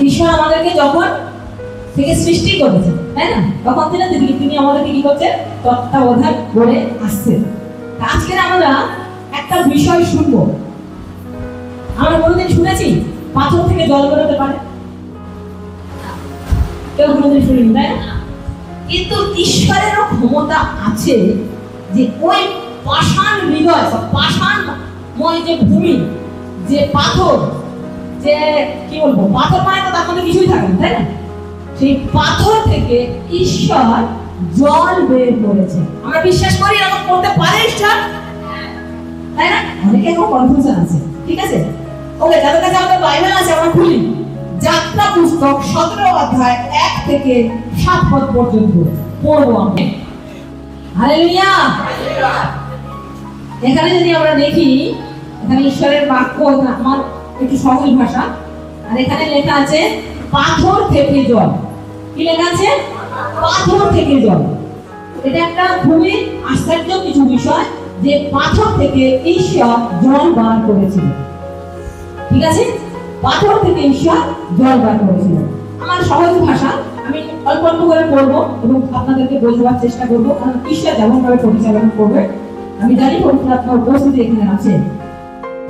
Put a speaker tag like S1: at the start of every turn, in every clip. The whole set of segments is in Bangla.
S1: ঈশ্বর আমাদেরকে যখন থেকে সৃষ্টি করেছে, তাই না, তখন তিনি আমাদেরকে কি করছে, তত্ত্বাবধান করে আসছে। আজকে আমরা একটা বিষয় শুনবো। আমরা কোনোদিন শুনেছি পাথর থেকে জল বেরোতে পারে? কেউ কোনোদিন শুনিনি, তাই না? কিন্তু ঈশ্বরেরও ক্ষমতা আছে যে ওই পাষাণ হৃদয়, পাষাণময় যে ভূমি, যে পাথর, যে কি বলবো, পাথর মানে তো তার মধ্যে কিছুই থাকে না, তাই না? সেই পাথর থেকে ঈশ্বর জল বের করেছে। আমরা বিশ্বাস করি এরকম করতে পারে ঈশ্বর, তাই না? অনেকে এখন কনফিউশন আছে, ঠিক আছে? ওকে, যাদের কাছে আমাদের বাইবেল আছে আমরা খুলি যাত্রা পুস্তক 17 অধ্যায় 1 থেকে 7 পদ পর্যন্ত পড়বো আমরা। হালেলুয়া। এখানে যদি আমরা দেখি, এখানে ঈশ্বরের বাক্য, আমার একটু সহজ ভাষা, আর এখানে লেখা আছে পাথর থেকে জল। কি লেখা আছে? পাথর থেকে জল। এটা একটা খুবই আশ্চর্য কিছু বিষয় যে পাথর থেকে ঈশ্বর জল বার করেছিল। ঠিক আছে, পাথর থেকে ঈশ্বর জল বার করেছিল। আমার সহজ ভাষা, আমি অল্প অল্প করে পড়বো এবং আপনাদেরকে বোঝাবার চেষ্টা করবো, কারণ ঈশ্বর যেমন ভাবে পরিচালনা করবে আমি জানি পবিত্র আত্মার উপস্থিতি এখানে আছে।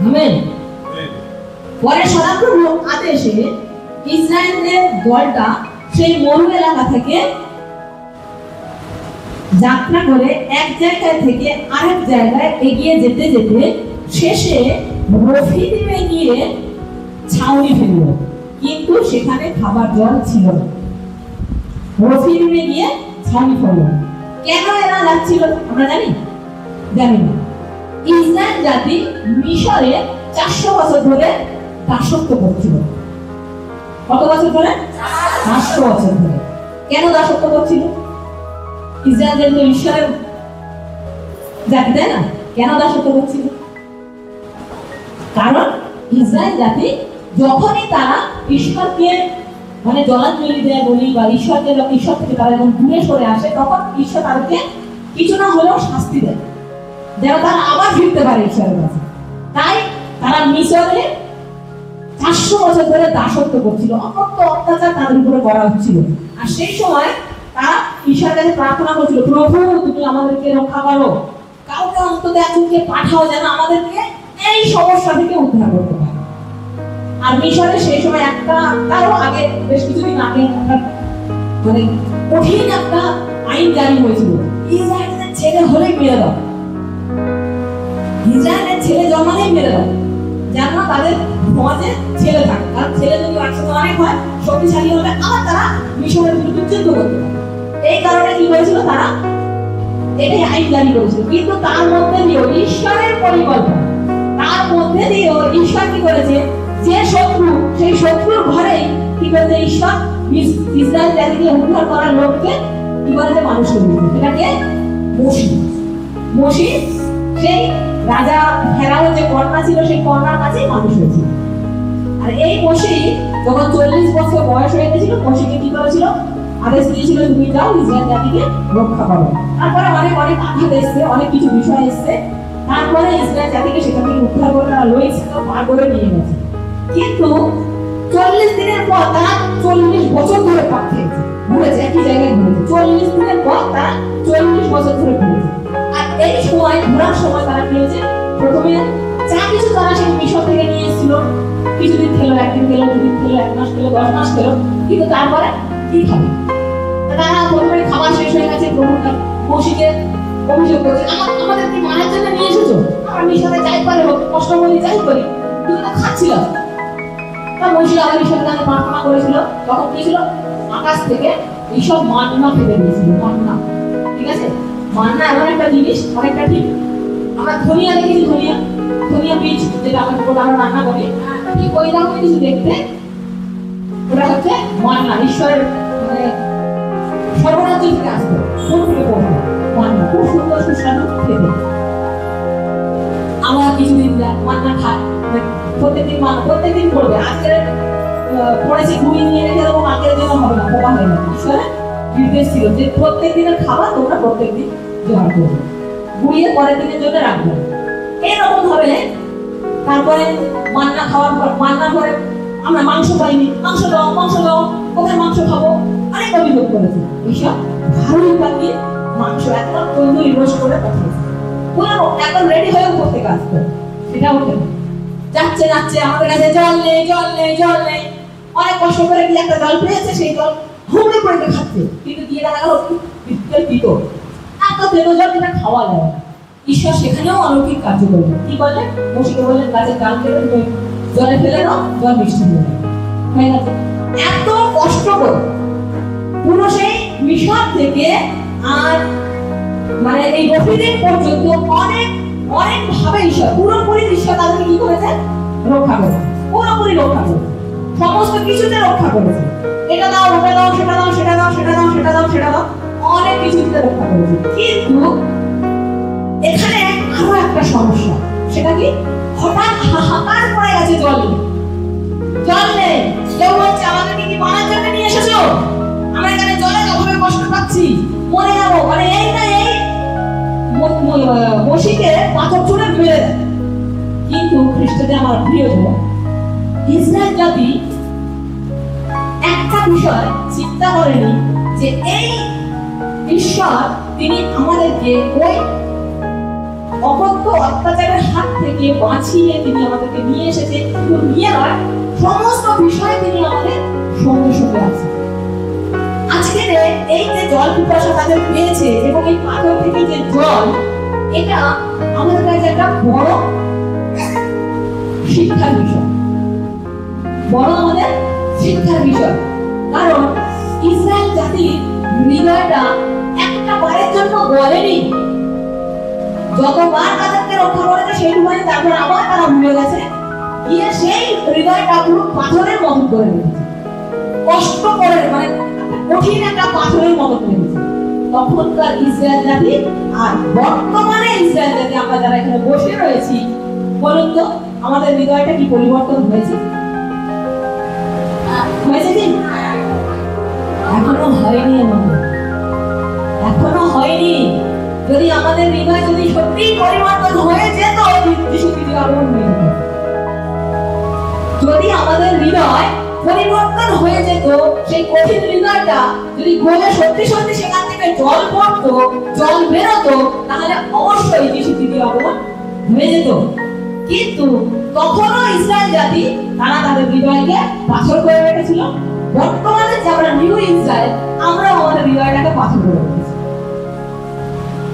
S1: আমেন। পরে সদাপ্রভুর আদেশে ইসরায়েলের দলটা সেই মরু এলাকা থেকে যাত্রা করে এক জায়গা থেকে আরেক জায়গায় এগিয়ে যেতে যেতে শেষে রফিদিমে গিয়ে ছাউনি ফেলল, কিন্তু সেখানে খাবার জল ছিল না। রফিদিমে গিয়ে ছাউনি ফেলল। কেন এরা যাচ্ছিল আমরা জানি? জানি না। ইসরায়েল জাতি মিশরে 400 বছর ধরে দাসত্ব করছিল। কত বছর ধরে? 400 বছর ধরে। কেন দাসত্ব করছিল? ইসরায়েল জাতি তো ঈশ্বরের জাতি, তাই না? কেন দাসত্ব করছিল? কারণ ইসরায়েল জাতি যখনই তারা ঈশ্বরকে মানে জলাঞ্জলি দেয় বলি, বা ঈশ্বরকে যখন ঈশ্বর থেকে তারা যখন দূরে সরে আসে, তখন ঈশ্বর তাদেরকে কিছু না হলেও শাস্তি দেয়, যেন তারা আবার ফিরতে পারে ঈশ্বরের কাছে। তাই তারা মিশরে 400 বছর ধরে দাসত্ব করছিল, অকথ্য অত্যাচার তাদের উপরে করা হচ্ছিল। আর সেই সময় তারা ঈশ্বরের কাছে প্রার্থনা করছিল, প্রভু তুমি আমাদেরকে রক্ষা করো, কাউকে অন্তত একজনকে পাঠাও যেন আমাদেরকে এই সমস্যা থেকে উদ্ধার করতে পারে। আর মিশরে সেই সময় একটা, তারও আগে বেশ কিছুদিন আগে মানে কঠিন একটা আইন জারি হয়েছিল, ইসরায়েলের ছেলে হলেই মেরে দাও, ইসরায়েলের ছেলে জন্মালেই মেরে দাও, যেন তাদের সমাজে ছেলে থাকে। কারণ ছেলে যদি একসাথে অনেক হয়, শক্তিশালী হলে আবার তারা মিশরের বিরুদ্ধে যুদ্ধ করতে পারে। এই কারণে কি হয়েছিল, তারা এটাই আইন জারি করেছিল। কিন্তু তার মধ্যে দিয়েও ঈশ্বরের পরিকল্পনা, তার মধ্যে দিয়েও ঈশ্বর কি করেছে, যে শত্রু, সেই শত্রুর ঘরেই কি করেছে ঈশ্বর ইসরায়েল জাতিকে উদ্ধার করার লোককে কি করেছে, মানুষ করে দিয়েছে। এটাকে মসি, সেই রাজা ফেরাওর যে কন্যা ছিল, সেই কন্যার কাছেই মানুষ হয়েছিল। আর এই মসি যখন 40 বছর বয়স হয়ে গেছিল, মসিকে কি করেছিল, আদেশ দিয়েছিল তুমি যাও ইসরায়েল জাতিকে রক্ষা করো। তারপরে অনেক আঘাত এসছে, অনেক কিছু বিষয় এসছে, তারপরে ইসরায়েল জাতিকে সেখান থেকে উদ্ধার করে তারা লইছিল, পার করে নিয়ে গেছে। কিন্তু 40 দিনের পর তারা 40 বছর ধরে পার খেয়েছে, ঘুরেছে, একই জায়গায় ঘুরেছে। 40 দিনের পর তারা 40 বছর ধরে ঘুরেছে। আর এই সময় ঘোরার সময় তারা কি হয়েছে, প্রথমে যা কিছু তারা সেই মিশর থেকে নিয়ে এসেছিল, কিছুদিন খেলো, একদিন খেলো, দুদিন খেলো, 1 মাস খেলো, 10 মাস খেলো, কিন্তু তারপরে কি খাবে? তারা প্রথমে খাবার শেষ হয়ে গেছে, প্রভু মসিকে অভিযোগ করছে, আমাদের কি মায়ের জন্য নিয়ে এসেছো? আমরা মিশরে যাই পারে হোক, কষ্ট করে যাই করি, তুমি তো খাচ্ছিল। তা মসি আবার ঈশ্বরের কাছে প্রার্থনা করেছিল, তখন কি ছিল, আকাশ থেকে এইসব মান্না ফেলে দিয়েছিল। মান্না, ঠিক আছে? মান্না এমন একটা জিনিস, অনেকটা ঠিক আমরা ধনিয়া দেখেছি, ধনিয়া বীজ যেটা আমরা রান্না করি, ঠিক ওই রকম কিছু দেখতে। ওটা হচ্ছে মান্না, ঈশ্বরের মানে সর্বরাজ্য থেকে আসতো, কোন থেকে পড়তো মান্না, খুব সুন্দর সুস্বাদু খেতে। আমরা কিছুদিন মান্না খাই, প্রত্যেকদিন পড়বে। আজকে পড়েছি ঘুমিয়ে নিয়ে রেখে দেবো, আজকের জন্য হবে না, পোকা হয় না। ঈশ্বরের নির্দেশ ছিল যে প্রত্যেক দিনের খাবার তোমরা প্রত্যেকদিন জোগাড় করবে, ঘুরিয়ে পরের দিনের জন্য রাখবে। এইরকম ভাবে তারপরে মান্না খাওয়ার পর, মান্না করে আমরা মাংস পাইনি, মাংস দাও, মাংস দাও, কোথায় মাংস খাবো, অনেক অভিযোগ করেছে। এইসব ভালোই পাখি মাংস একদম তন্দুরি রোস্ট করে পাঠিয়েছে। পুরো একদম রেডি হয়ে উপর থেকে আসতো, সেটাও কেন যাচ্ছে যাচ্ছে আমাদের কাছে জল নেই, জল নেই, জল নেই। অনেক কষ্ট করে কি একটা জল পেয়েছে, সেই জল হুমড়ে পড়ে খাচ্ছে, কিন্তু দিয়ে দেখা গেল দিত এত তেল জল যেটা খাওয়া যায়। ঈশ্বর সেখানেও অলৌকিক কার্য করবেন। কি বললেন? মশিকে বললেন গাছের ডাল কেটে জলে ফেলে দাও, জল মিষ্টি হয়ে গেছে। এত কষ্ট করে পুরো সেই মিশর থেকে আর মানে এই রফিদিন পর্যন্ত অনেক অনেক ভাবে ঈশ্বর পুরোপুরি ঈশ্বর তাদেরকে কি করেছে? রক্ষা করেছে, পুরোপুরি রক্ষা করেছে, সমস্ত কিছুতে রক্ষা করেছে। এটা দাও, ওটা দাও, সেটা দাও, সেটা দাও, সেটা দাও, সেটা দাও, সেটা দাও, অনেক কিছুতে রক্ষা করেছে। কিন্তু এখানে আরো একটা সমস্যা, সেটা কি? হঠাৎ হাহাকার পড়ে গেছে, জল নেই, জল নেই। কেউ বলছে আমাদেরকে কি মারার জন্য নিয়ে এসেছো? আমরা এখানে জলের অভাবে কষ্ট পাচ্ছি, মরে যাবো। মানে এই না এই মশিকে পাথর ছুঁড়ে মেরে দেয়। কিন্তু খ্রিস্টদের আমার প্রিয়জন, ইসরায়েল জাতি একটা বিষয় চিন্তা করেনি যে এই ঈশ্বর তিনি আমাদেরকে ওই অকথ্য অত্যাচারের হাত থেকে বাঁচিয়ে তিনি আমাদেরকে নিয়ে এসেছে। শুধু নিয়ে নয়, সমস্ত বিষয়ে তিনি আমাদের সঙ্গে সঙ্গে আছেন। আজকে এই যে জল পিপাসা তাদের পেয়েছে এবং এই পাথর থেকে যে জল, এটা আমাদের কাছে একটা বড় শিক্ষার বিষয়, বড় আমাদের শিক্ষার বিষয়। কারণ ইসরায়েল জাতির হৃদয়টা একটা বারের জন্য বলেনি, যতবার তাদেরকে রক্ষা করেছে সেইটুকুনি, তারপর আবার তারা ভুলে গেছে, গিয়ে সেই হৃদয়টা পুরো পাথরের মতো করে রেখেছে, কষ্ট করে, মানে কঠিন একটা পাথরের মতো করে রেখেছে। তখনকার ইসরায়েল জাতি আর বর্তমানে ইসরায়েল জাতি, আমরা যারা এখানে বসে রয়েছি, বলুন তো আমাদের হৃদয়টা কি পরিবর্তন হয়েছে? হয়েছে কি? এখনো হয়নি, এখনো হয়নি। যদি আমাদের হৃদয় যদি সত্যি পরিবর্তন হয়ে যেত, যদি আমাদের হৃদয় পরিবর্তন হয়ে যেত, সেই কঠিন হৃদয়টা যদি গলে সত্যি সত্যি সেখান থেকে জল পড়তো, জল বেরোতো, তাহলে অবশ্যই যিশু তৃতীয় আগমন হয়ে যেত। কিন্তু তখনও ইসরায়েল জাতি তারা তাদের হৃদয়কে পাথর করে রেখেছিল। বর্তমানে যে আমরা নিউ ইসরায়েল, আমরা আমাদের হৃদয়টাকে পাথর করে রেখেছি।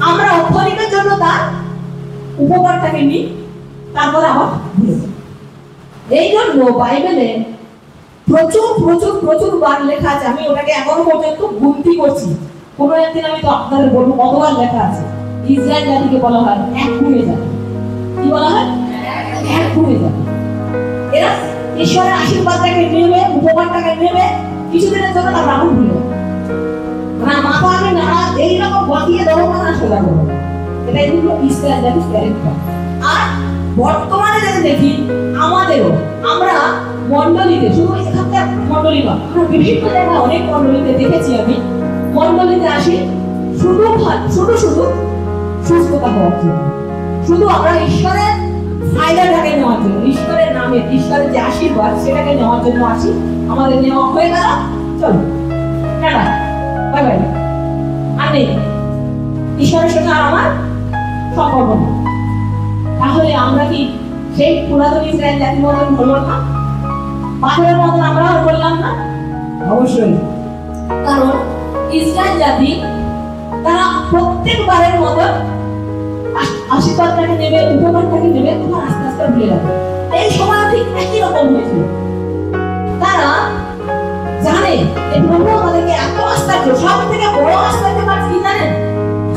S1: আমরা অক্ষরিকের জন্য তার উপকারটাকে নিই, তারপরে আবার ভুলে যাই। এই জন্য বাইবেলে প্রচুর প্রচুর প্রচুর বার লেখা আছে। আমি ওটাকে এখনো পর্যন্ত গুনতি করছি, কোনো একদিন আমি তো আপনাদের বলবো কতবার লেখা আছে। ইসরায়েল জাতিকে বলা হয় এক ভুলে যাবে। কি বলা হয়? এক ভুলে যাবে। এরা ঈশ্বরের আশীর্বাদটাকে নেবে, উপকারটাকে নেবে, কিছুদিনের জন্য তারপর আবার ভুলে যাবে। মানে মাথা আমি নাড়া এইরকম বাঁধিয়ে দেবো না, সোজা করবো। এটাই হলো ইসরায়েল জাতির ক্যারেক্টার। আর বর্তমানে যদি দেখি আমাদেরও, আমরা মন্ডলীতে, শুধু এখানকার মন্ডলী নয়, আমরা বিভিন্ন জায়গায় অনেক মন্ডলীতে দেখেছি, আমি মন্ডলীতে আসি শুধু শুধু শুধু সুস্থতা হওয়ার জন্য, শুধু আমরা ঈশ্বরের ফায়দাটাকে নেওয়ার জন্য, ঈশ্বরের নামে, ঈশ্বরের যে আশীর্বাদ সেটাকে নেওয়ার জন্য আসি। আমাদের নেওয়া হয়ে গেল, চলো টাটা, বাই বাই, আর নেই ঈশ্বরের সঙ্গে আর আমার সম্পর্ক নেই। তাহলে আমরা কি সেই পুরাতন ইসরায়েল জাতির মতন হলাম না? পাথরের মতন আমরাও বললাম না? অবশ্যই। কারণ ইসরায়েল জাতি তারা প্রত্যেকবারের মতন আশীর্বাদটাকে নেবে, উপকারটাকে নেবে, তোমার আস্তে আস্তে ভুলে যাবে। এই সময় ঠিক একই রকম হয়েছিল। তারা জানে যে প্রভু আমাদেরকে এত আশ্চর্য, সব থেকে বড় আশ্চর্য কাজ কি জানেন?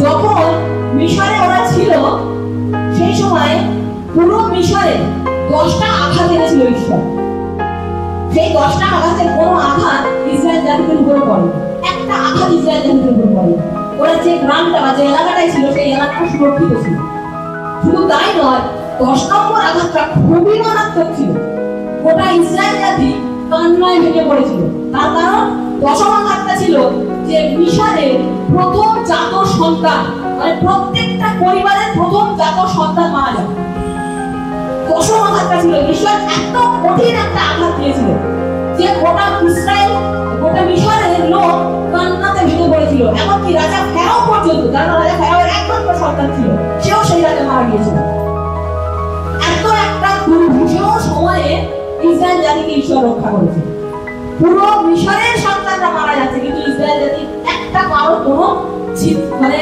S1: যখন মিশরে ওরা ছিল, সেই সময় পুরো মিশরে 10টা আঘাত এনেছিল ঈশ্বর। সেই 10টা আঘাতের কোনো আঘাত ইসরায়েল জাতির উপরে পড়ে, একটা আঘাত ইসরায়েল জাতির উপরে পড়ে। ওরা যে গ্রামটা বা যে এলাকাটাই ছিল, সেই এলাকাটা সুরক্ষিত ছিল। শুধু তাই নয়, 10 নম্বর আঘাতটা খুবই মারাত্মক ছিল। গোটা ইসরায়েল জাতি কান্নায় ভেঙে পড়েছিল। তার কারণ 10ম আঘাতটা ছিল যে মিশরের প্রথম জাত সন্তান, মানে প্রত্যেকটা পরিবারের প্রথম জাত সন্তান মারা যাবে। 10ম আঘাতটা ছিল, ঈশ্বর এত কঠিন একটা আঘাত দিয়েছিল। এমনকি রাজা ফেরাও পর্যন্ত, কারণ রাজা ফেরাওয়ের একমাত্র সন্তান ছিল, সেও সেই রাজা মারা গিয়েছিল। এত একটা দুর্বিষহ সময়ে ইসরায়েল জাতিকে ঈশ্বর রক্ষা করেছে। পুরো মিশরের সন্তানরা মারা যাচ্ছে, কিন্তু ইসরায়েল জাতি একটা কারো কোনো মানে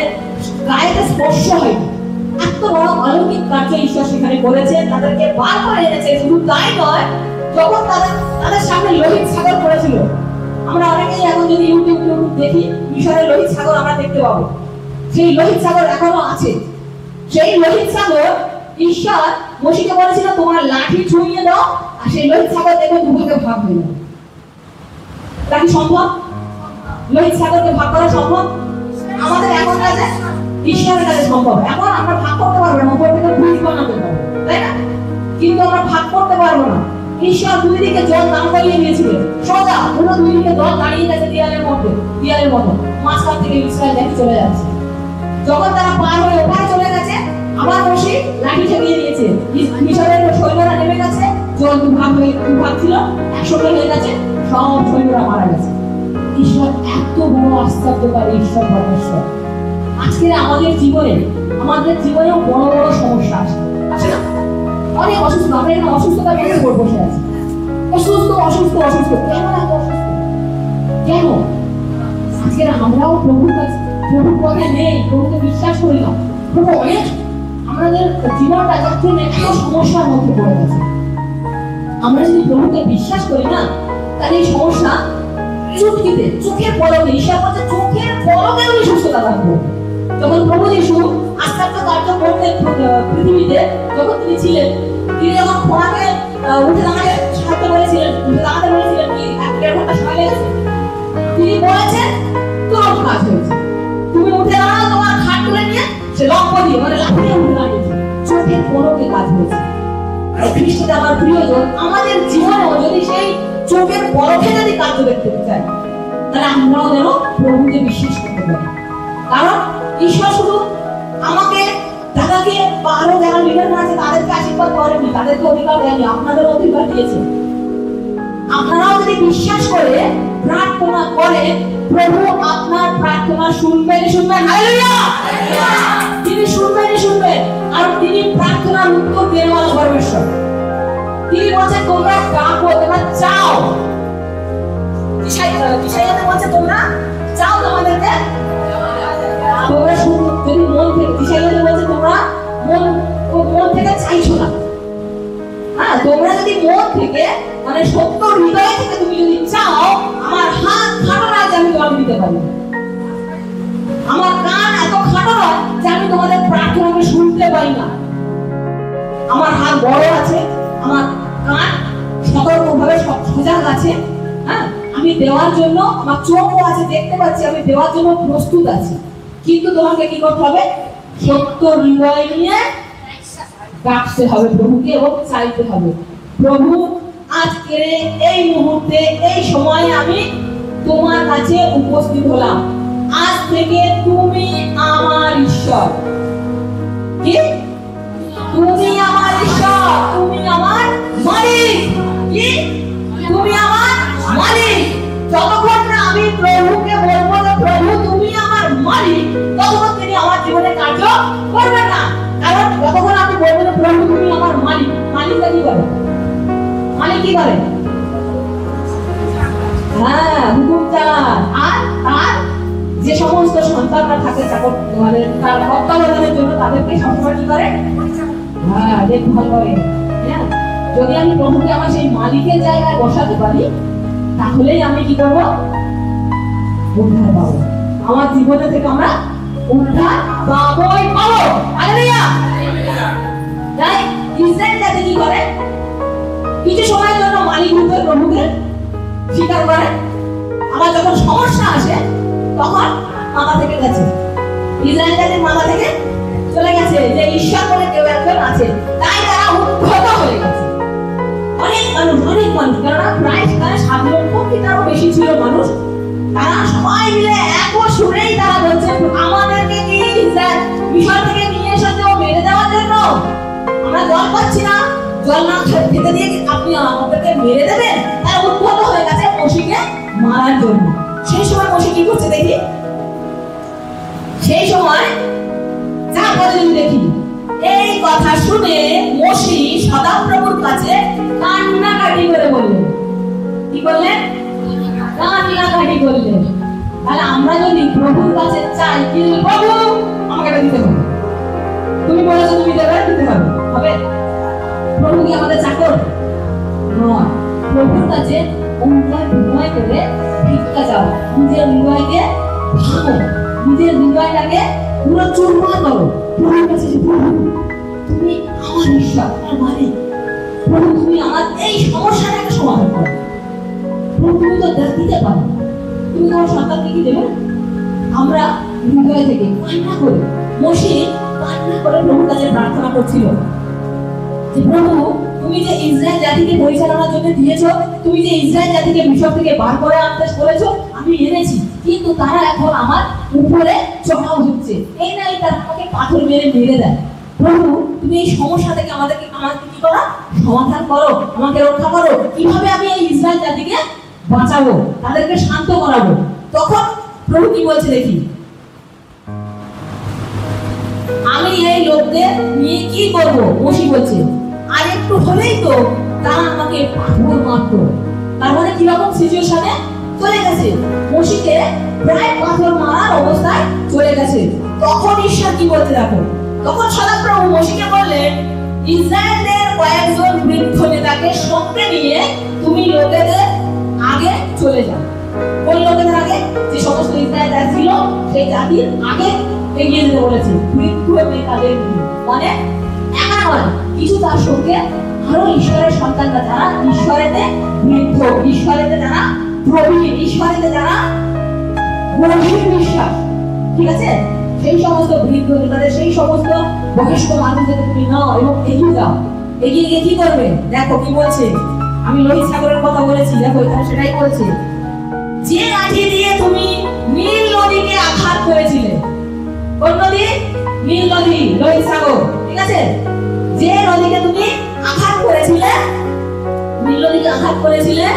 S1: গায়েতে স্পর্শ হয়নি। এত বড় অলৌকিক কার্য ঈশ্বর সেখানে করেছেন, তাদেরকে বার করে এনেছে। শুধু তাই নয়, যখন তাদের সামনে লোহিত সাগর পড়েছিল, আমরা অনেকেই এখন যদি ইউটিউব দেখি, মিশরের লোহিত সাগর আমরা দেখতে পাবো। সেই লোহিত সাগর এখনো আছে। সেই লোহিত সাগর ঈশ্বর মোশিকে বলেছিল তোমার লাঠি ছুঁয়ে দাও, আর সেই লোহিত সাগর দেখে দুভাগে ভাগ হয়ে যাবে। তা কি সম্ভব? লোহিত সাগরকে ভাগ করা সম্ভব? আমাদের এখন কাছে ঈশ্বরের কাছে সম্ভব। এখন আমরা ভাগ করতে পারবো না, উপর থেকে ব্রিজ বানাতে পারবো, তাই না? কিন্তু আমরা ভাগ করতে পারবো না। ঈশ্বর দুই দিকে জল দাঁড় করিয়ে দিয়েছিলেন, সোজা পুরো দুই দিকে জল দাঁড়িয়ে গেছে দেয়ালের মতো, মাঝখান থেকে ইসরায়েল জাতি চলে যাচ্ছে। যখন তারা পার হয়ে ওপারে চলে গেছে, আবার বসে লাঠি ঠেকিয়ে দিয়েছে। মিশরের সৈন্যরা নেমে গেছে, জল দুভাগ ছিল, একসঙ্গে হয়ে গেছে, সব সৈন্যরা মারা গেছে। ঈশ্বর এত বড় আশ্চর্যকারী ঈশ্বর পরমেশ্বর। আজকে আমাদের জীবনেও বড় বড় সমস্যা আছে না? অনেক অসুস্থ, আমরা এখানে অসুস্থতার মধ্যে বসে আছি। অসুস্থ কেন এত অসুস্থ? কেন? আজকে আমরাও প্রভুর পথে নেই, প্রভুকে বিশ্বাস করি না। প্রভু অনেক আমাদের জীবনটা যাচ্ছে এত সমস্যার মধ্যে পড়ে গেছে। আমরা যদি প্রভুকে বিশ্বাস করি না, তাহলে এই সমস্যা চুটকিতে, চোখের পলকে, ঈশ্বর বলছে চোখের পলকে উনি সুস্থতা দান করবেন। যখন প্রভু যিশু আশ্চর্য কার্য করতেন পৃথিবীতে, যখন তিনি ছিলেন, তিনি যখন খোঁড়াকে উঠে দাঁড়াতে সাহায্য করেছিলেন, কি 1.5 ঘন্টা সময় লেগেছে, তিনি বলেছেন তোর কাজ হয়েছে, তুমি উঠে দাঁড়াও, তোমার খাট তুলে নিয়ে সে লক্ষ্য দিয়ে মানে লাফিয়ে উঠে দাঁড়িয়েছে। চোখের পলকে কাজ হয়েছে। খ্রিস্টে আমার প্রিয়জন, আমাদের জীবনেও যদি সেই চোখের পলকে যদি কাজ দেখতে চাই, তাহলে আমরাও যেন প্রভুকে বিশ্বাস করতে পারি। কারণ ঈশ্বর শুধু আমাকে, দাদাকে বা আরো যারা লিডার আছে তাদেরকে আশীর্বাদ করেনি, তাদেরকে অধিকার দেয়নি, আপনাদের অধিকার দিয়েছে। আপনারাও যদি বিশ্বাস করে প্রার্থনা করে, প্রভু আপনার প্রার্থনা শুনবেন। হালেলুয়া! তিনি শুনবেন, আর তিনি প্রার্থনার উত্তর দেওয়ার পরমেশ্বর। তিনি বলছেন তোমরা ডাকো, তোমরা চাও। কিসাইয়াতে বলছে তোমরা চাও, তোমাদেরকে তোমরা যদি মন থেকে, কিসাইয়াতে বলছে তোমরা মন থেকে চাইছো না। হ্যাঁ, তোমরা যদি মন থেকে মানে সত্য হৃদয় থেকে তুমি যদি চাও, আমার হাত খাটো নয় যে আমি জবাব দিতে পারি, আমার কান এত খাটো নয় যে আমি তোমাদের প্রার্থনাকে শুনতে পারি না। আমার হাত বড় আছে, আমার কান সতর্কভাবে সজাগ আছে। হ্যাঁ, আমি দেওয়ার জন্য, আমার চোখও আছে, দেখতে পাচ্ছি, আমি দেওয়ার জন্য প্রস্তুত আছি। কিন্তু তোমাকে কি করতে হবে? সত্য হৃদয় নিয়ে ডাকতে হবে প্রভুকে এবং চাইতে হবে, প্রভু আজকে এই মুহূর্তে এই সময়ে আমি তোমার কাছে উপস্থিত হলাম। আজ থেকে তুমি আমার ঈশ্বর। কি? তুমি আমার ঈশ্বর, তুমি আমার মালিক। কি? তুমি আমার মালিক। যতক্ষণ না আমি প্রভুকে বলবো যে প্রভু তুমি আমার মালিক, ততক্ষণ তিনি আমার জীবনে কার্য করবেন না। কারণ যতক্ষণ আমি বলবো যে প্রভু তুমি আমার মালিক, মালিকটা কি করে? মালিক কি করে? হ্যাঁ, হুকুম চালান। আর তার যে সমস্ত সন্তানরা থাকে মানে তার তত্ত্বাবধানের জন্য তাদেরকে সবসময় কি করে? হ্যাঁ, দেখভাল করে। হ্যাঁ, যদি আমি প্রভুকে আমার সেই মালিকের জায়গায় বসাতে পারি, তাহলেই আমি কি করবো? উদ্ধার পাবো। আমার জীবনে থেকে আমরা উদ্ধার পাবোই পাবো। হালেলুয়া! তাই ইসরায়েল জাতি কি করে? কিছু সময়ের জন্য মালিক রূপে প্রভুকে স্বীকার করে, আবার যখন সমস্যা আসে তখন মাথা থেকে গেছে। ইসরায়েল জাতির মাথা থেকে চলে গেছে যে ঈশ্বর বলে কেউ একজন আছে, তাই তারা উদ্ধত হয়ে গেছে। অনেক মানুষ, কারণ প্রায় 7 লক্ষ কি তারও বেশি ছিল মানুষ, তারা সবাই মিলে এক সুরেই তারা বলছে আমাদেরকে কি মিশর থেকে নিয়ে এসেছে ও মেরে দেওয়ার জন্য? আমরা জল পাচ্ছি না, জল না খেতে দিয়ে আপনি আমাদেরকে মেরে দেবেন? তারা উদ্ধত হয়ে গেছে মোশিকে মারার জন্য। সেই সময় মোশে কি করছে দেখি? সেই সময় যা বলে দেখি, এই কথা শুনে মসি সদাপ্রভুর কাছে কান্নাকাটি করে বললেন। কি বললেন? কান্নাকাটি করলেন। তাহলে আমরা যদি প্রভুর কাছে চাই কি, প্রভু আমাকে এটা দিতে হবে, তুমি বলেছো তুমি দেবে, দিতে হবে, হবে? প্রভু কি আমাদের চাকর নয়। প্রভুর কাছে অনুনয় করে ভিক্ষা চাও, নিজের হৃদয়কে ভাঙো, নিজের হৃদয়টাকে পুরো চুরমার করো। প্রভুর কাছে, প্রভু তুমি আমার ঈশ্বর, আমার মালিক, প্রভু তুমি আমার এই সমস্যাটাকে সমাধান করো। প্রভু তুমি তো দিতে পারো, তুমি তোমার সন্তানকে কি দেবে? আমরা হৃদয় থেকে কান্না করে, মসি কান্না করে প্রভুর কাছে প্রার্থনা করছিল যে প্রভু তুমি যে ইসরায়েল জাতিকে পরিচালনার জন্য দিয়েছো, তুমি যে ইসরায়েল জাতিকে মিশর থেকে বার করে আনতে বলেছো, আমি এনেছি, কিন্তু তারা এখন আমার উপরে চড়াও হচ্ছে, এই না তারা আমাকে পাথর মেরে মেরে দেয়। প্রভু তুমি এই সমস্যা থেকে আমাকে কি করো, সমাধান করো, আমাকে রক্ষা করো। কিভাবে আমি এই ইসরায়েল জাতিকে বাঁচাবো, তাদেরকে শান্ত করাবো? তখন প্রভু কি বলছে দেখি, আমি এই লোকদের নিয়ে কি করবো? মসি বলছে আর একটু হলেই তো তারা আমাকে পাথর মারতো। তার মানে কিরকম সিচুয়েশনে চলে গেছে, মসিকে প্রায় পাথর মারার অবস্থায় চলে গেছে। তখন ঈশ্বর কি বলতে দেখো, তখন সদাপ্রভু মসিকে বললেন, ইসরায়েলের কয়েকজন বৃদ্ধ নেতাকে সঙ্গে নিয়ে তুমি লোকেদের আগে চলে যাও। কোন লোকেদের আগে? যে সমস্ত ইসরায়েল জাতি ছিল সেই জাতির আগে এগিয়ে যেতে বলেছে। বৃদ্ধ নেতাদের মানে একা নয়, কিছু তার সঙ্গে আরো ঈশ্বরের সন্তানরা, যারা ঈশ্বরেতে বৃদ্ধ, ঈশ্বরেতে যারা প্রবীণ, ঈশ্বরেতে যারা গভীর বিশ্বাস, ঠিক আছে, সেই সমস্ত বৃদ্ধ নেতাদের, সেই সমস্ত বয়স্ক মানুষদের তুমি নাও এবং এগিয়ে যাও। এগিয়ে গিয়ে কি করবে? দেখো কি বলছে, আমি লোহিত সাগরের কথা বলেছি, দেখো এখানে সেটাই বলছে, যে লাঠি দিয়ে তুমি নীল নদীকে আঘাত করেছিলে। কোন নদী? নীল নদী, লোহিত সাগর, ঠিক আছে, যে নদীকে তুমি আঘাত করেছিলে, নীল নদীকে আঘাত করেছিলে,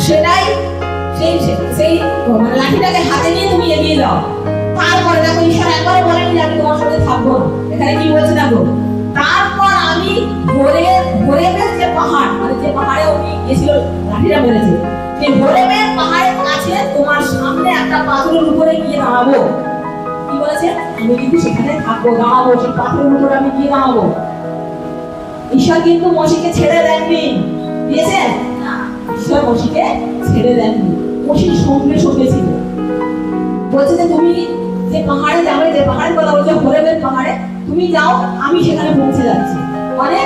S1: সেটাই সেই সেই লাঠিটাকে হাতে নিয়ে তুমি এগিয়ে যাও। তারপরে দেখো ঈশ্বর একবার বলেনি যে আমি তোমার সাথে থাকবো না, এখানে কি বলছে দেখো, তারপর আমি হোরেবের যে পাহাড়, মানে যে পাহাড়ে উনি গেছিল লাঠিটা মেরেছে, সেই হোরেবের পাহাড়ের কাছে তোমার সামনে একটা পাথরের উপরে গিয়ে দাঁড়াবো। কি বলেছে? আমি কিন্তু সেখানে থাকবো, দাঁড়াবো, সেই পাথরের উপরে আমি গিয়ে দাঁড়াবো। ঈশ্বর কিন্তু মসিকে ছেড়ে দেননি, দিয়েছে? ঈশ্বর মসিকে ছেড়ে দেননি, মসির সঙ্গে সঙ্গে ছিল। বলছে যে তুমি যে পাহাড়ে যাবে, যে পাহাড়ের কথা বলছে হোরেবের পাহাড়ে, তুমি যাও, আমি সেখানে পৌঁছে যাচ্ছি। মানে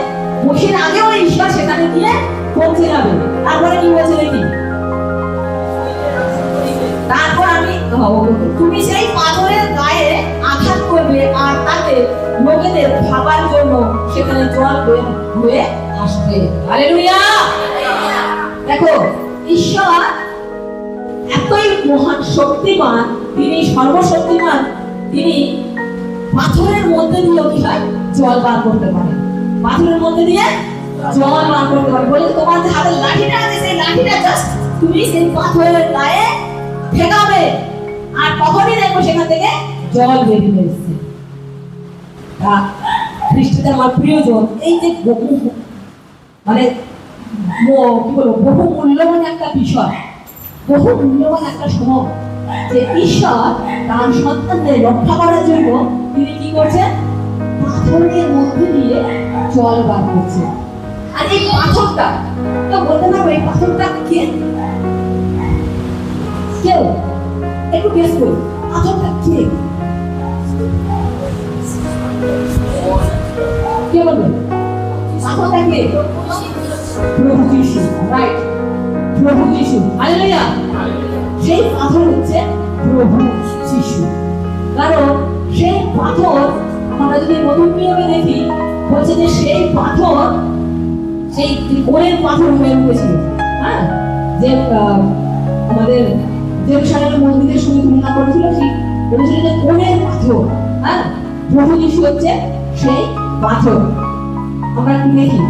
S1: মসির আগেও ঈশ্বর সেখানে গিয়ে পৌঁছে যাবে। তারপরে কি বলছে দেখি, তারপর আমি তুমি সেই পাথরের গায়ে আঘাত করবে আর তাতে লোকেদের খাবার জন্য সেখানে জল বের হয়ে আসবে। হালেলুয়া! দেখো ঈশ্বর এতই মহান শক্তিমান, তিনি সর্বশক্তিমান, তিনি পাথরের মধ্যে দিয়ে কি হয়, জল বার করতে পারে। পাথরের মধ্যে দিয়ে জল বার করতে পারে। বলে তোমার যে হাতে লাঠিটা আছে, সেই লাঠিটা জাস্ট তুমি সেই পাথরের গায়ে ঠেকাবে আর তখনই দেখো সেখান থেকে জল বেরিয়ে এসেছে। খ্রিস্টদের আমার প্রিয়জন, এই যে মানে কি বলবো, বহু মূল্যবান একটা বিষয়, বহু মূল্যবান একটা সময়, যে ঈশ্বর তার সন্তানদের রক্ষা করার জন্য তিনি কি করছেন, পাথরের মধ্যে দিয়ে জল বার করছে। আর এই পাথরটা তো বলতে পারবো, এই পাথরটা কে? কেউ একটু গেস করুন, পাথরটা কে? কে বলবেন? পাথরটা কে? প্রভু যিশু, রাইট, প্রভু যিশু। হালেলুয়া! সেই পাথর হচ্ছে প্রভু যিশু। কারণ সেই পাথর আমরা যদি নতুন নিয়মে দেখি, বলছে যে সেই পাথর সেই ত্রিকোণের পাথর হয়ে উঠেছিল। হ্যাঁ, যে আমাদের জেরুসালেমের মন্দিরের সঙ্গে তুলনা করেছিল, সেই বলেছিল যে কোণের পাথর। হ্যাঁ, প্রভু যিশু হচ্ছে সেই পাথর। আমরা কি দেখি,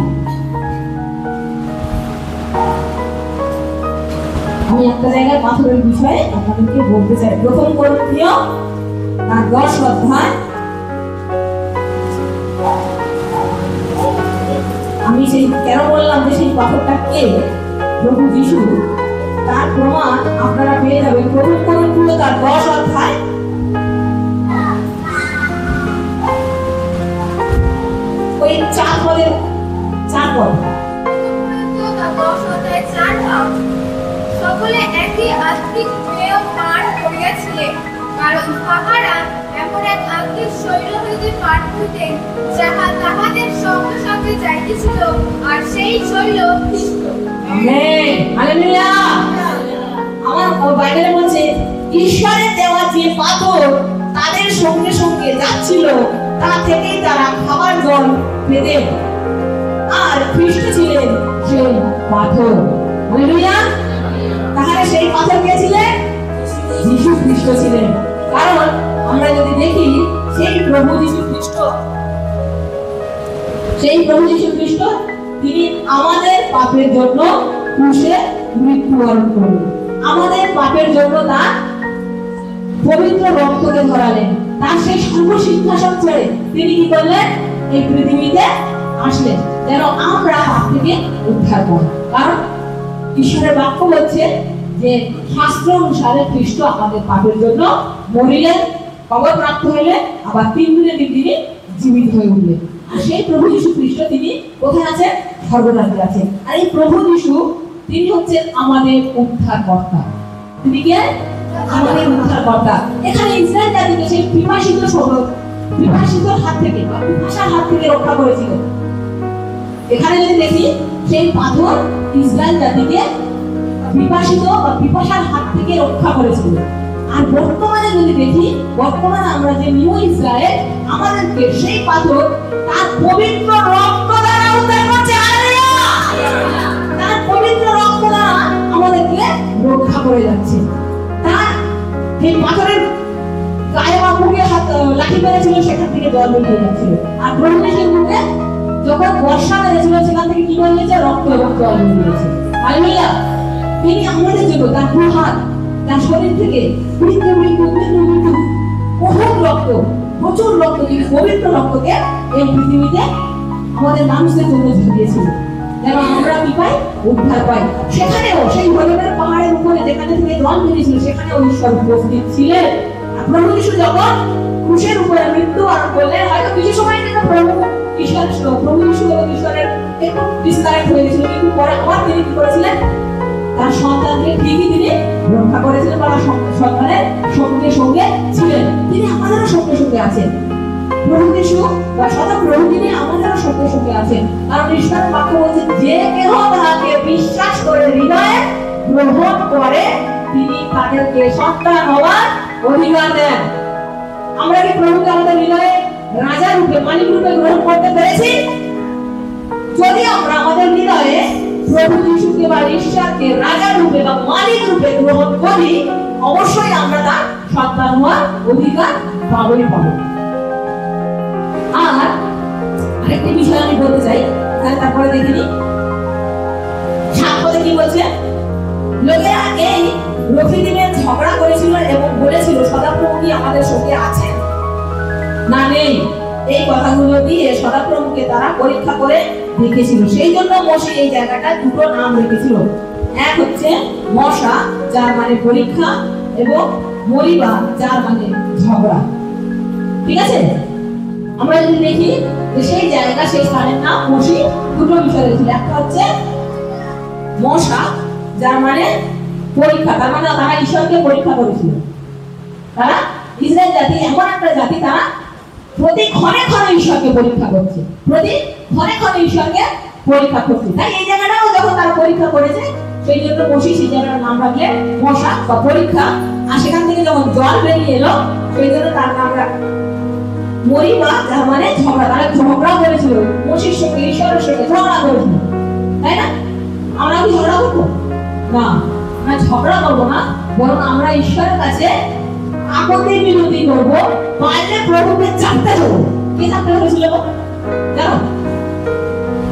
S1: আমি একটা জায়গায় পাথরের বিষয়ে আপনাদেরকে বলতে চাই। প্রথম করিন্থীয় তার 10 অধ্যায়। আমি সেই কেন বললাম যে সেই পাথরটা কে, প্রভু যিশু, তার প্রমাণ আপনারা পেয়ে যাবেন প্রথম কোরিন্থীয় তার 10 অধ্যায়। ওই 4 পদের 4 পদ।
S2: সকলে একই আত্মিক পেয় পান করিয়াছিলেন, কারণ তাহারা এমন এক আত্মিক শৈল হইতে পান করিতেন, যাহা তাহাদের সঙ্গে সঙ্গে যাইতেছিল, আর সেই শৈল খ্রিস্ট।
S1: Amen, hallelujah. আমার বাইবেলে বলছে ঈশ্বরের দেওয়া যে পাথর তাদের সঙ্গে সঙ্গে যাচ্ছিল, তা থেকেই তারা খাবার জল পেতেন, আর খ্রিস্ট ছিলেন সেই পাথর। হালেলুয়া। তাহলে সেই পাথর কে ছিলেন? যিশু খ্রিস্ট ছিলেন। কারণ আমরা যদি দেখি সেই প্রভু যিশু খ্রিস্ট তিনি আমাদের পাপের জন্য ক্রুশে মৃত্যুবরণ করলেন, আমাদের পাপের জন্য তার পবিত্র রক্তকে ধরালেন, তার সেই সর্বসিংহাসন ছেড়ে তিনি কি করলেন? এই পৃথিবীতে আসলেন যেন আমরা পাপ থেকে উদ্ধার পাই। কারণ ঈশ্বরের বাক্য বলছে যে শাস্ত্র অনুসারে খ্রিস্ট আমাদের পাপের জন্য মরিলেন, কবর প্রাপ্ত হইলেন, আবার 3 দিনে 3 দিনে জীবিত হয়ে উঠলেন। আর সেই প্রভু যীশু খ্রিস্ট তিনি কোথায় আছেন? স্বর্গরাজ্যে আছেন। আর এই প্রভু যীশু তিনি হচ্ছেন আমাদের উদ্ধারকর্তা। তিনি কে? আমাদের উদ্ধারকর্তা। এখানে ইসরায়েল জাতিকে সেই পিপাসিতর হাত থেকে বা পিপাসার হাত থেকে রক্ষা করেছিল। এখানে যদি দেখি সেই পাথর ইসরায়েল জাতিকে পিপাসিত বা পিপাসার হাত থেকে রক্ষা করেছিল। আর বর্তমানে যদি দেখি, বর্তমানে আমরা যে নিউ ইসরায়েল, আমাদেরকে সেই পাথর তার পবিত্র রক্ত দ্বারা উদ্ধার করছে। হালেলুয়া। তার পবিত্র রক্ত দ্বারা আমাদেরকে রক্ষা করে যাচ্ছে। তার সেই পাথরের গায়ে বা মুখে লাঠি মেরেছিল, সেখান থেকে জল বেরিয়ে যাচ্ছিল। আর প্রভু যিশুর মুখে যখন বর্ষা মেরেছিল, সেখান থেকে কি বেরিয়েছে? রক্ত এবং জল বেরিয়েছে। হালেলুয়া। তিনি আমাদের জন্য তার হাত, তার শরীর থেকে বিন্দু বিন্দু বিন্দু বিন্দু বহু রক্ত, প্রচুর রক্ত, তিনি পবিত্র রক্তকে এই পৃথিবীতে আমাদের মানুষদের জন্য ঝরিয়েছিল যেন আমরা কি পাই? উদ্ধার পাই। সেখানেও সেই হলদের পাহাড়ের উপরে যেখানে থেকে জল বেরিয়েছিল, সেখানেও ঈশ্বর উপস্থিত ছিলেন। প্রভু যিশু যখন ক্রুশের উপরে মৃত্যুবরণ করলেন, হয়তো কিছু সময় জন্য প্রভু যিশু এবং ঈশ্বরের একটু ডিসকানেক্ট হয়ে গেছিল, কিন্তু পরে আবার তিনি কি করেছিলেন? তার সন্তানকে ঠিকই তিনি রক্ষা করেছিলেন, বা সন্তানের সঙ্গে সঙ্গে ছিলেন। তিনি আমাদেরও সঙ্গে সঙ্গে আছেন। প্রভু যিশু বা সদাপ্রভু তিনি আমাদেরও সঙ্গে সঙ্গে আছেন। কারণ ঈশ্বরের বাক্য বলছে, যে কেহ তাহাকে বিশ্বাস করে হৃদয়ে গ্রহণ করে, তিনি তাদেরকে সন্তান হওয়ার অধিকার দেন। আমরা কি প্রভুকে আমাদের হৃদয়ে রাজা রূপে, মালিক রূপে গ্রহণ করতে পেরেছি? যদি আমরা আমাদের হৃদয়ে প্রভু যিশুকে বা ঈশ্বরকে রাজা রূপে বা মালিক রূপে গ্রহণ করি, অবশ্যই আমরা তার সন্তান হওয়ার অধিকার পাবই পাবো। আর আরেকটি বিষয় আমি বলতে চাই, তারপরে দেখে নিই 7 পদে কি বলছে? লোকেরা এই রফিদিমে ঝগড়া করেছিল এবং বলেছিল, সদাপ্রভু কি আমাদের সঙ্গে আছেন না নেই? এই কথাগুলো দিয়ে সদাপ্রভুকে তারা পরীক্ষা করে দেখেছিল। সেই জন্য মোশে এই জায়গাটা 2টো নাম রেখেছিল। এক হচ্ছে মশা, যার মানে পরীক্ষা, এবং মরিবা, যার মানে ঝগড়া। ঠিক আছে? আমরা যদি দেখি যে সেই জায়গা, সেই স্থানের নাম মোশি 2টো বিষয় রেখেছিল। একটা হচ্ছে মশা, যার মানে পরীক্ষা, তার মানে তারা ঈশ্বরকে পরীক্ষা করেছিল। তারা ইসরায়েল জাতি এমন একটা জাতি, তারা প্রতি ক্ষণে ক্ষণে ঈশ্বরকে পরীক্ষা করছে, প্রতি ক্ষণে ক্ষণে ঈশ্বরকে পরীক্ষা করছে। তাই এই জায়গাটাও যখন তারা পরীক্ষা করেছে, সেই জন্য মোশি সেই জায়গাটার নাম রাখলে মশা বা পরীক্ষা। আর সেখান থেকে যখন জল বেরিয়ে এলো, সেই জন্য তার নাম রাখলো মরিবা, যার মানে ঝগড়া। তারা ঝগড়া করেছিল মোশির সঙ্গে, ঈশ্বরের সঙ্গে ঝগড়া করেছিল। তাই না? আমরা কি ঝগড়া করবো? না, আমরা ঝগড়া করবো না, বরং আমরা ঈশ্বরের কাছে আপত্তি বিনতি করবো, পারলে প্রভুকে চাপতে দেবো। কে চাপতে হয়েছিল জানো?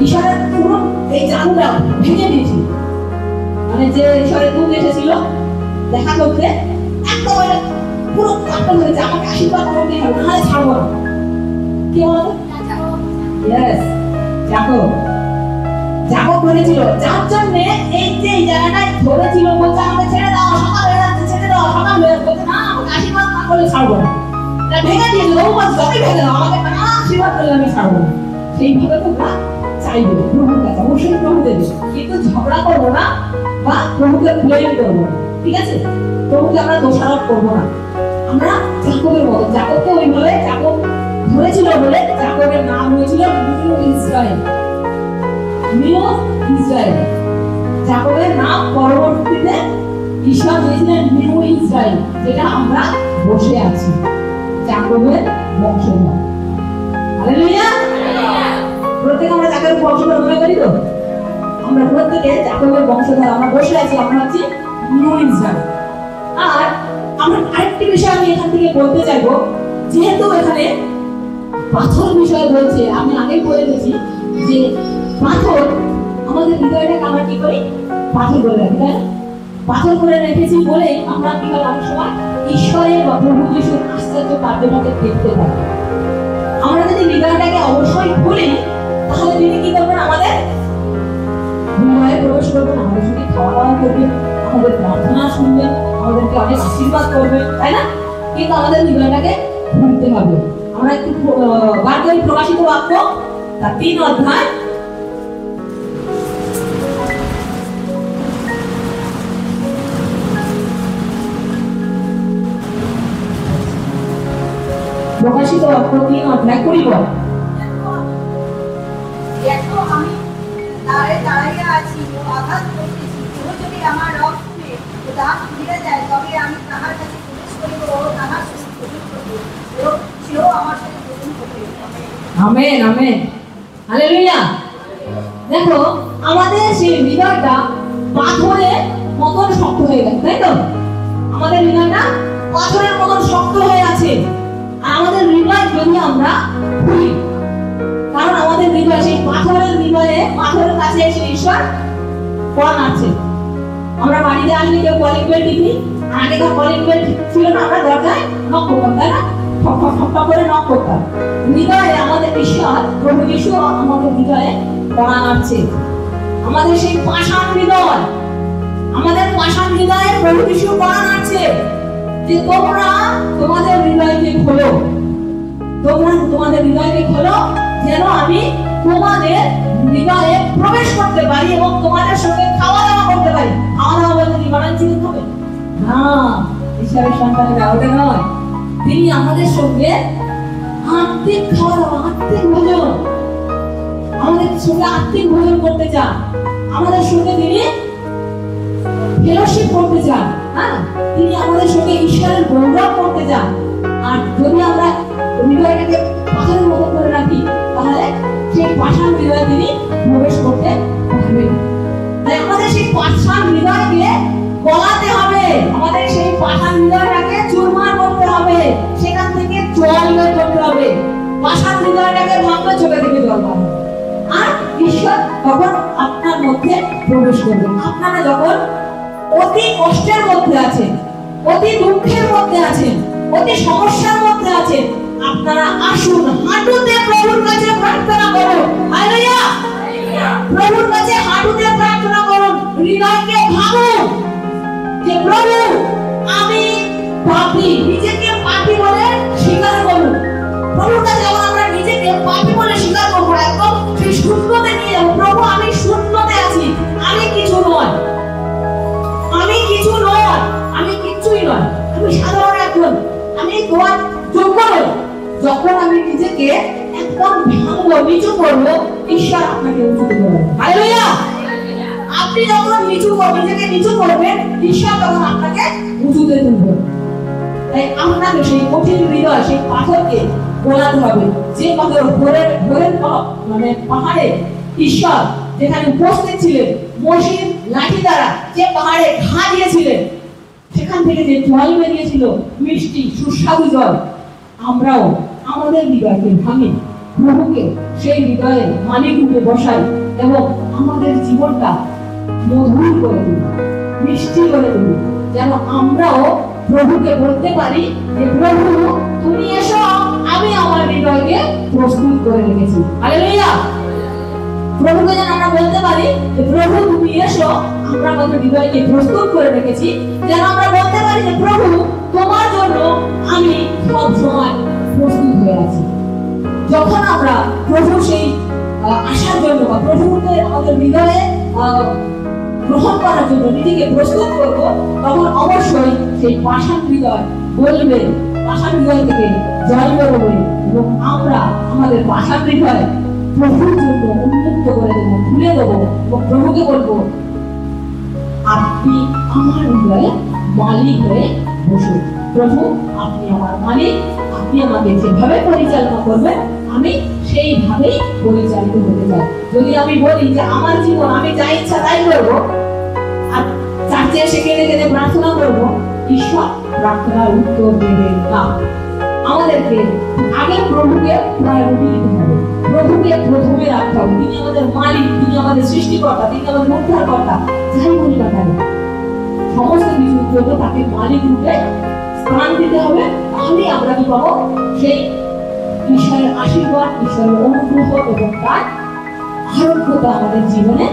S1: ঈশ্বরের পুরো এই জাদুটা ভেঙে দিয়েছিল। মানে যে ঈশ্বরের দূত এসেছিল দেখা করতে, একেবারে পুরো কাপড় ধরেছে, আমাকে আশীর্বাদ করতে হবে, নাহলে ছাড়বো না। কে বলো? ইয়েস, যাকব। যাকব ধরেছিল, যার জন্য এই যে এই জায়গাটায় ধরেছিল, বলছে আমাকে ছেড়ে দাও, সকাল হয়ে যাচ্ছে, ছেড়ে দাও, সকাল হয়ে যাচ্ছে, বলছে না আমাকে আশীর্বাদ না করলে ছাড়বো না। তা ভেঙে দিয়েছিল, ও বলছে যতই ভেঙে দাও, আমাকে না আশীর্বাদ করলে আমি ছাড়বো না। সেইভাবে তোমরা চাইবে প্রভুর কাছে, অবশ্যই প্রভু দেবে, কিন্তু ঝগড়া করবো না বা প্রভুকে ব্লেম করবো না, ঠিক আছে? প্রভুকে আমরা দোষারোপ করবো না। আমরা যাকবের মতো, যাকবকে ওইভাবে যাকব ধরেছিল বলে যাকবের নাম হয়েছিল নিউ ইসরায়েল। নিউ ইসরায়েল যাকবের নাম, পরবর্তীতে ঈশ্বর দিয়েছিলেন নিউ ইসরায়েল, যেটা আমরা বসে আছি, যাকবের বংশধর। হালেলুয়া। প্রত্যেকে আমরা যাকবের বংশধর মনে করি তো? আমরা প্রত্যেকে যাকবের বংশধর, আমরা বসে আছি, আমরা হচ্ছি নিউ ইসরায়েল। আর আমরা আরেকটি বিষয় আমি এখান থেকে বলতে চাইবো, যেহেতু এখানে পাথর বিষয় বলছে, আমি আগেই বলে দিয়েছি যে পাথর আমাদের হৃদয়টাকে আমরা কি করি? পাথর করে রাখি, তাই না? পাথর করে রেখেছি বলেই আমরা কি হয় অনেক সময় ঈশ্বরের বা প্রভু যিশুর আশ্চর্য কার্যটাকে দেখতে পাই। আমরা যদি হৃদয়টাকে অবশ্যই খুলি, তাহলে তিনি কি করবেন? আমাদের হৃদয়ে প্রবেশ করবেন, আমাদের সঙ্গে খাওয়া দাওয়া করবেন, আমাদের প্রার্থনা শুনবেন, আমাদেরকে অনেক আশীর্বাদ করবেন, তাই না? কিন্তু আমাদের হৃদয়টাকে খুলতে হবে। আমরা একটু বার করি প্রকাশিত বাক্য তার 3 অধ্যায়, প্রকাশিত বাক্য 3 অধ্যায় 20 পদ।
S3: দেখো আমি দ্বারে দাঁড়াইয়া আছি ও আঘাত করিতেছি, কেহ যদি আমার রব শুনে ও দ্বার খুলিয়া যায়, তবে আমি তাহার কাছে প্রবেশ করিব ও তাহার সহিত ভোজন করিব, ও সেও আমার সাথে ভোজন করিবে।
S1: Amen, amen, hallelujah. দেখো আমাদের সেই হৃদয়টা পাথরের মতন শক্ত হয়ে গেছে, তাই তো? আমাদের হৃদয়টা পাথরের মতন শক্ত হয়ে আছে। আর আমাদের হৃদয় যদি আমরা খুলি, কারণ আমাদের হৃদয় সেই পাথরের হৃদয়ে, পাথরের কাছে এসে ঈশ্বর কোরআন আছে। আমরা বাড়িতে আসলে কেউ কলিং বেল টিপি, আর আগেকার কলিং বেল ছিল না, আমরা দরজায় নক করতাম, তাই না? ঠক ঠক ঠক ঠক করে নক করতাম। হৃদয়ে আমাদের ঈশ্বর প্রভু যিশু আমাদের হৃদয়ে কোরআন আছে। আমাদের সেই পাষাণ হৃদয়, আমাদের পাষাণ হৃদয়ে প্রভু যিশু কোরআন আছে যে তোমরা তোমাদের হৃদয়কে খোলো, তোমরা তোমাদের হৃদয়কে খোলো, যেন আমি তোমাদের হৃদয়ে প্রবেশ করতে পারি এবং তোমাদের সঙ্গে খাওয়া দাওয়া করতে পারি। খাওয়া দাওয়া বলতে কি বানান চিকেন খাবে না, ঈশ্বরের সন্তানেরা ওটা নয়। তিনি আমাদের সঙ্গে আত্মিক খাওয়া দাওয়া, আত্মিক ভোজন, আমাদের সঙ্গে আত্মিক ভোজন করতে চান, আমাদের সঙ্গে তিনি ফেলোশিপ করতে চান, হ্যাঁ, তিনি আমাদের সঙ্গে ঈশ্বরের গৌরব করতে চান। আর যদি আমরা হৃদয়টাকে পাথরের মতো করে রাখি, তাহলে সেই পাষাণ হৃদয়ে তিনি প্রবেশ করতে পারবেন। তাই আমাদের সেই পাষাণ হৃদয়কে গলাতে হবে, আমাদের সেই পাষাণ হৃদয়টাকে চুরমার করতে হবে, সেখান থেকে জল বের করতে হবে। পাষাণ হৃদয়টাকে ভাঙলে চোখে থেকে জল পাবে, আর ঈশ্বর তখন আপনার মধ্যে প্রবেশ করবে। আপনারা যখন অতি কষ্টের মধ্যে আছেন, অতি দুঃখের মধ্যে আছেন, অতি সমস্যার মধ্যে আছেন, আপনারা আসুন, হাঁটুতে প্রভুর কাছে প্রার্থনা করুন। হালেলুয়া। প্রভুর কাছে হাঁটুতে প্রার্থনা করুন, হৃদয়কে ভাঙুন যে প্রভু আমি পাপী, নিজেকে পাপী বলে স্বীকার করুন। প্রভুর কাছে যখন আমরা নিজেকে পাপী বলে স্বীকার করবো, একদম সেই শূন্যতে নিয়ে যাবো, প্রভু আমি শূন্যতে আছি, আমি কিছু নয়, আমি কিছু নয়, আমি কিচ্ছুই নয়, আমি সাধারণ একজন, আমি তোমার যোগ্য নই। যখন আমি নিজেকে একদম ভাঙবো, নিচু করবো, ঈশ্বর আপনাকে উঁচুতে করবেন। হালেলুয়া। আপনি যখন নিজেকে নিচু করবেন, ঈশ্বর তখন আপনাকে উঁচুতে তুলবেন। তাই আপনাকে সেই কঠিন হৃদয়, সেই পাথরকে গলাতে হবে। যে পাথর মানে পাহাড়ে ঈশ্বর যেখানে উপস্থিত ছিলেন, মসির লাঠি দ্বারা যে পাহাড়ে ঘা দিয়েছিলেন, সেখান থেকে যে জল বেরিয়েছিল, মিষ্টি সুস্বাদু জল, আমরাও আমাদের হৃদয়কে ভাঙি, প্রভুকে সেই হৃদয়ে মালিক রূপে বসাই এবং আমাদের জীবনটা মধুর করে তুলি, মিষ্টি করে তুলি, যেন আমরাও প্রভুকে বলতে পারি যে প্রভু তুমি এসো, আমি আমার হৃদয়কে প্রস্তুত করে রেখেছি। হালেলুয়া। প্রভুকে যেন আমরা বলতে পারি যে প্রভু তুমি এসো, আমরা আমাদের হৃদয়কে প্রস্তুত করে রেখেছি। যেন আমরা বলতে পারি যে প্রভু তোমার জন্য আমি সব সময় প্রস্তুত হয়ে আছি। যখন আমরা প্রভু সেই আসার জন্য বা প্রভুকে আমাদের হৃদয়ে গ্রহণ করার জন্য নিজেকে প্রস্তুত করব, তখন অবশ্যই সেই পাষাণ হৃদয় বলবে, পাষাণ হৃদয় থেকে জয় বেরোবে এবং আমরা আমাদের পাষাণ হৃদয় প্রভুর জন্য উন্মুক্ত করে দেবো, খুলে দেবো এবং প্রভুকে বলবো আপনি আমার হৃদয়ে মালিক হয়ে বসুন। প্রভু আপনি আমার মালিক, আপনি আমাকে যেভাবে পরিচালনা করবেন আমি সেইভাবেই পরিচালিত হতে চাই। যদি আমি বলি যে আমার জীবন আমি যা ইচ্ছা তাই করবো আর চার্চে এসে কেঁদে কেঁদে প্রার্থনা করবো, ঈশ্বর প্রার্থনার উত্তর দেবেন না। আমাদেরকে আগে প্রভুকে প্রায়োরিটি দিতে হবে, প্রভুকে প্রথমে রাখতে হবে। তিনি আমাদের মালিক, তিনি আমাদের সৃষ্টিকর্তা, তিনি আমাদের উদ্ধারকর্তা। যাই বলি না কেন সমস্ত কিছুর জন্য তাকে মালিক রূপে স্থান দিতে হবে। তাহলেই আমরা কি পাবো? সেই ঈশ্বরের আশীর্বাদ, ঈশ্বরের অনুগ্রহ এবং তার আরোগ্যতা আমাদের জীবনে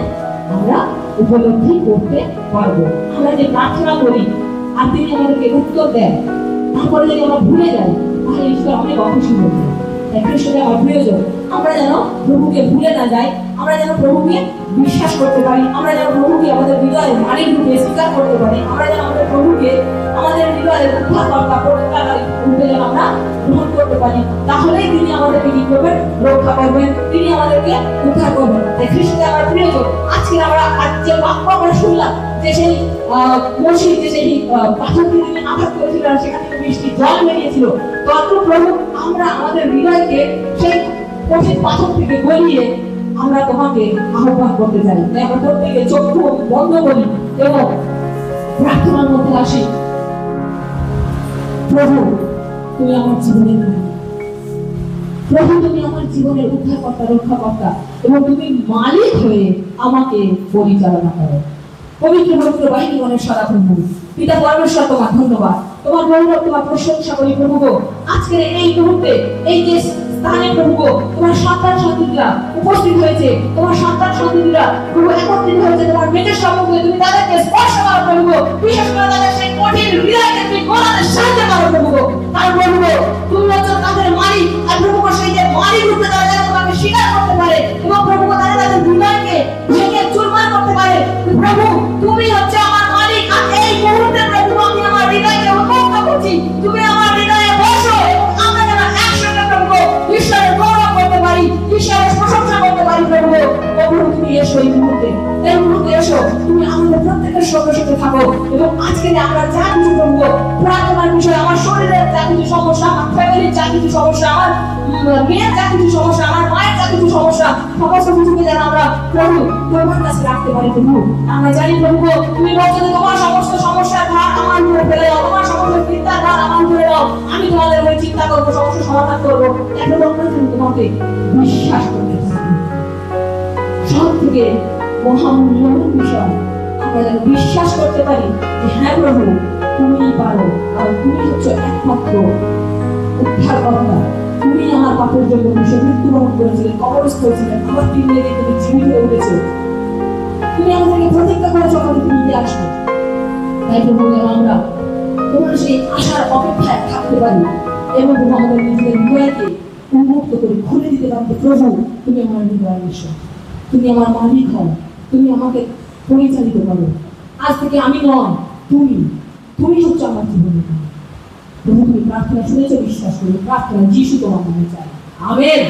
S1: আমরা উপলব্ধি করতে পারবো। আমরা যে প্রার্থনা করি আর তিনি আমাদেরকে উত্তর দেন, তারপরে যদি আমরা ভুলে যাই তাহলে ঈশ্বর অনেক অখুশি হয়ে যায়। একই সাথে আমার প্রিয়জন, আমরা যেন প্রভুকে ভুলে না যাই, আমরা যেন প্রভুকে বিশ্বাস করতে পারি, আমরা যেন প্রভুকে আমাদের হৃদয়ের মালিক রূপে স্বীকার করতে পারি, আমরা যেন আমাদের প্রভুকে আমাদের হৃদয়ের উদ্ধারকর্তা পরিত্রাণকারী রূপে যেন আমরা গ্রহণ করতে পারি। তাহলেই তিনি আমাদেরকে কি করবেন? রক্ষা করবেন, তিনি আমাদেরকে উদ্ধার করবেন। তাই খ্রিস্টে আমার প্রিয়জন, আজকে আমরা যে বাক্য আমরা শুনলাম যে সেই মসজিদ যে সেই পাথরকে তিনি আঘাত করেছিলেন, সেখান থেকে বৃষ্টি জল বেরিয়েছিল। তত প্রভু আমরা আমাদের হৃদয়কে সেই কঠিন পাথর থেকে গলিয়ে আমরা তোমাকে আহ্বান করতে চাই। আমরা প্রত্যেকে চোখ বন্ধ করি এবং প্রার্থনার মধ্যে আসি। প্রভু তুমি আমার জীবনের মালিক, প্রভু তুমি আমার জীবনের উদ্ধারকর্তা, রক্ষাকর্তা এবং তুমি মালিক হয়ে আমাকে পরিচালনা করো। পবিত্র পবিত্র বাহিনীগণের সারা প্রভু পিতা পরমেশ্বর তোমার ধন্যবাদ, তোমার গৌরব, তোমার প্রশংসা করি প্রভু গো। আজকের এই মুহূর্তে এই যে স্থানে প্রভু গো, তোমার সন্তান সন্তানরা উপস্থিত হয়েছে, তোমার সন্তান সন্তানরা প্রভু একত্রিত হয়েছে তোমার মেজের সম্মুখে। তুমি তাদেরকে স্পর্শ করো প্রভু গো, বিশেষ করে তাদের সেই কঠিন হৃদয়কে তুমি গোলাতে সাহায্য করো প্রভু গো। কারণ প্রভু গো তুমি হচ্ছে তাদের মালিক, আর প্রভু গো সেই যে মালিক রূপে তারা যেন তোমাকে স্বীকার করতে পারে এবং প্রভু গো তারা তাদের হৃদয়কে ভেঙে চুরমার করতে পারে। প্রভু তুমি হচ্ছে আমার মালিক, আর এই মুহূর্তে প্রভু আমি আমার হৃদয়কে উন্মুক্ত করছি, তুমি আমার হৃদয়ে বসো এবং আমরা যেন একসঙ্গে প্রভু ঈশ্বরের গৌরব করতে পারি, ঈশ্বরের প্রশংসা করতে পারি। প্রভু প্রভু তুমি এসো এই মুহূর্তে এসো, তুমি আমাদের প্রত্যেকের সঙ্গে সাথে থাকো এবং আজকে আমরা যা কিছু প্রভু প্রার্থনার বিষয়ে, আমার শরীরের যা কিছু সমস্যা, আমার ফ্যামিলির যা কিছু সমস্যা, আমার মেয়ের যা কিছু সমস্যা, আমার মায়ের যা কিছু সমস্যা, সমস্ত কিছুকে যেন আমরা প্রভু তোমার কাছে রাখতে পারি। প্রভু আমরা জানি প্রভু তুমি বলছো যে তোমার সমস্ত সমস্যার ভার আমার উপরে ফেলে দাও, তোমার সমস্ত চিন্তার ভার আমার উপরে দাও, আমি তোমাদের উপরে চিন্তা করবো, সমস্যা সমাধান করবো। এখন আমরা তোমাকে বিশ্বাস করতে পারি। সব থেকে মহামূল্যবান বিষয় আমরা যেন বিশ্বাস করতে পারি যে হ্যাঁ প্রভু তুমি পারো, আর তুমি হচ্ছে একমাত্র উদ্ধারকর্তা। তুমি আমার পাপের জন্য মৃত্যুবরণ করেছিলেন, কবরস্থ হয়েছিলেন, আমার 3 দিনে তুমি জীবিত হয়ে উঠেছো। তুমি আমাদেরকে প্রতিজ্ঞা করেছো আমাদের ফিরে আসবে। তাই প্রভু যেন আমরা তোমার সেই আশার অপেক্ষায় থাকতে পারি এবং আমাদের নিজেদের হৃদয়কে উন্মুক্ত করে খুলে দিতে পারবো। প্রভু তুমি আমার হৃদয়ের ঈশ্বর, তুমি আমার মালিক হও, তুমি আমাকে পরিচালিত করো। আজ থেকে আমি নয়, তুমি হচ্ছে আমার জীবনের মালিক। প্রভু তুমি প্রার্থনা শুনেছো, বিশ্বাস করি প্রার্থনা যিশু তোমার নামে চাই। আমেন।